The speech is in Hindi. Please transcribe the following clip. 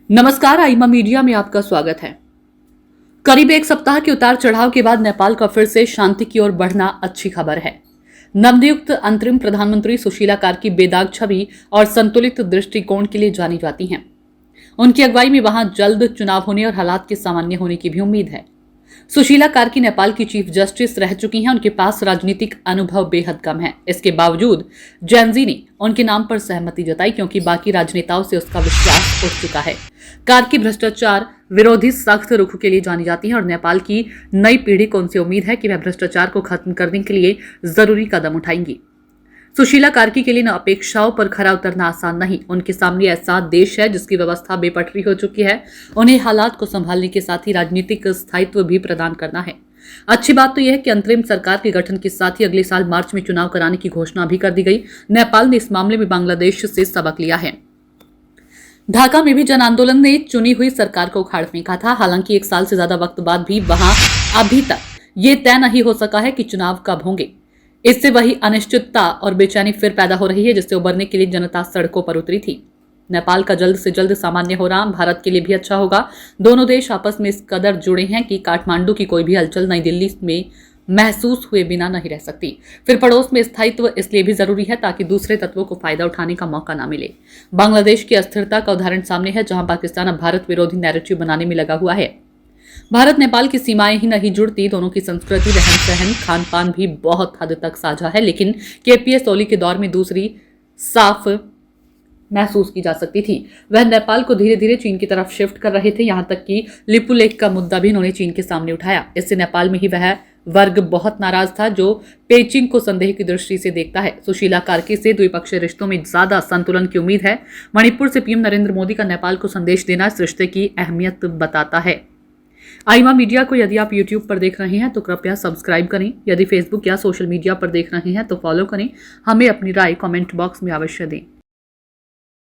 नमस्कार, आईमा मीडिया में आपका स्वागत है। करीब एक सप्ताह के उतार चढ़ाव के बाद नेपाल का फिर से शांति की ओर बढ़ना अच्छी खबर है। नवनियुक्त अंतरिम प्रधानमंत्री सुशीला कार्की बेदाग छवि और संतुलित दृष्टिकोण के लिए जानी जाती हैं। उनकी अगुवाई में वहां जल्द चुनाव होने और हालात के सामान्य होने की भी उम्मीद है। सुशीला कार्की नेपाल की चीफ जस्टिस रह चुकी हैं। उनके पास राजनीतिक अनुभव बेहद कम है। इसके बावजूद जैनजी ने उनके नाम पर सहमति जताई, क्योंकि बाकी राजनेताओं से उसका विश्वास उठ चुका है। कार्की भ्रष्टाचार विरोधी सख्त रुख के लिए जानी जाती है और नेपाल की नई पीढ़ी को उनसे उम्मीद है कि वह भ्रष्टाचार को खत्म करने के लिए जरूरी कदम उठाएंगी। सुशीला कार्की के लिए न अपेक्षाओं पर खरा उतरना आसान नहीं। उनके सामने ऐसा देश है जिसकी व्यवस्था बेपटरी हो चुकी है। उन्हें हालात को संभालने के साथ ही राजनीतिक स्थायित्व भी प्रदान करना है। अच्छी बात तो यह है कि अंतरिम सरकार के गठन के साथ ही अगले साल मार्च में चुनाव कराने की घोषणा भी कर दी गई। नेपाल ने इस मामले में बांग्लादेश से सबक लिया है। ढाका में भी जन आंदोलन ने चुनी हुई सरकार को उखाड़ फेंका था। हालांकि एक साल से ज्यादा वक्त बाद भी वहां अभी तक ये तय नहीं हो सका है कि चुनाव कब होंगे। इससे वही अनिश्चितता और बेचैनी फिर पैदा हो रही है, जिससे उबरने के लिए जनता सड़कों पर उतरी थी। नेपाल का जल्द से जल्द सामान्य हो रहा भारत के लिए भी अच्छा होगा। दोनों देश आपस में इस कदर जुड़े हैं कि काठमांडू की कोई भी हलचल नई दिल्ली में महसूस हुए बिना नहीं रह सकती। फिर पड़ोस में स्थायित्व इसलिए भी जरूरी है ताकि दूसरे तत्वों को फायदा उठाने का मौका ना मिले। बांग्लादेश की अस्थिरता का उदाहरण सामने है, जहां पाकिस्तान अब भारत विरोधी नैरेटिव बनाने में लगा हुआ है। भारत नेपाल की सीमाएं ही नहीं जुड़ती, दोनों की संस्कृति, रहन सहन, खान पान भी बहुत हद तक साझा है। लेकिन केपीएस ओली के दौर में दूसरी साफ महसूस की जा सकती थी। वह नेपाल को धीरे धीरे चीन की तरफ शिफ्ट कर रहे थे। यहां तक कि लिपुलेख का मुद्दा भी उन्होंने चीन के सामने उठाया। इससे नेपाल में ही वह वर्ग बहुत नाराज था जो पेचिंग को संदेह की दृष्टि से देखता है। सुशीला कार्की से द्विपक्षीय रिश्तों में ज्यादा संतुलन की उम्मीद है। मणिपुर से पीएम नरेंद्र मोदी का नेपाल को संदेश देना इस रिश्ते की अहमियत बताता है। आईमा मीडिया को यदि आप YouTube पर देख रहे हैं तो कृपया सब्सक्राइब करें। यदि फेसबुक या सोशल मीडिया पर देख रहे हैं तो फॉलो करें। हमें अपनी राय कमेंट बॉक्स में अवश्य दें।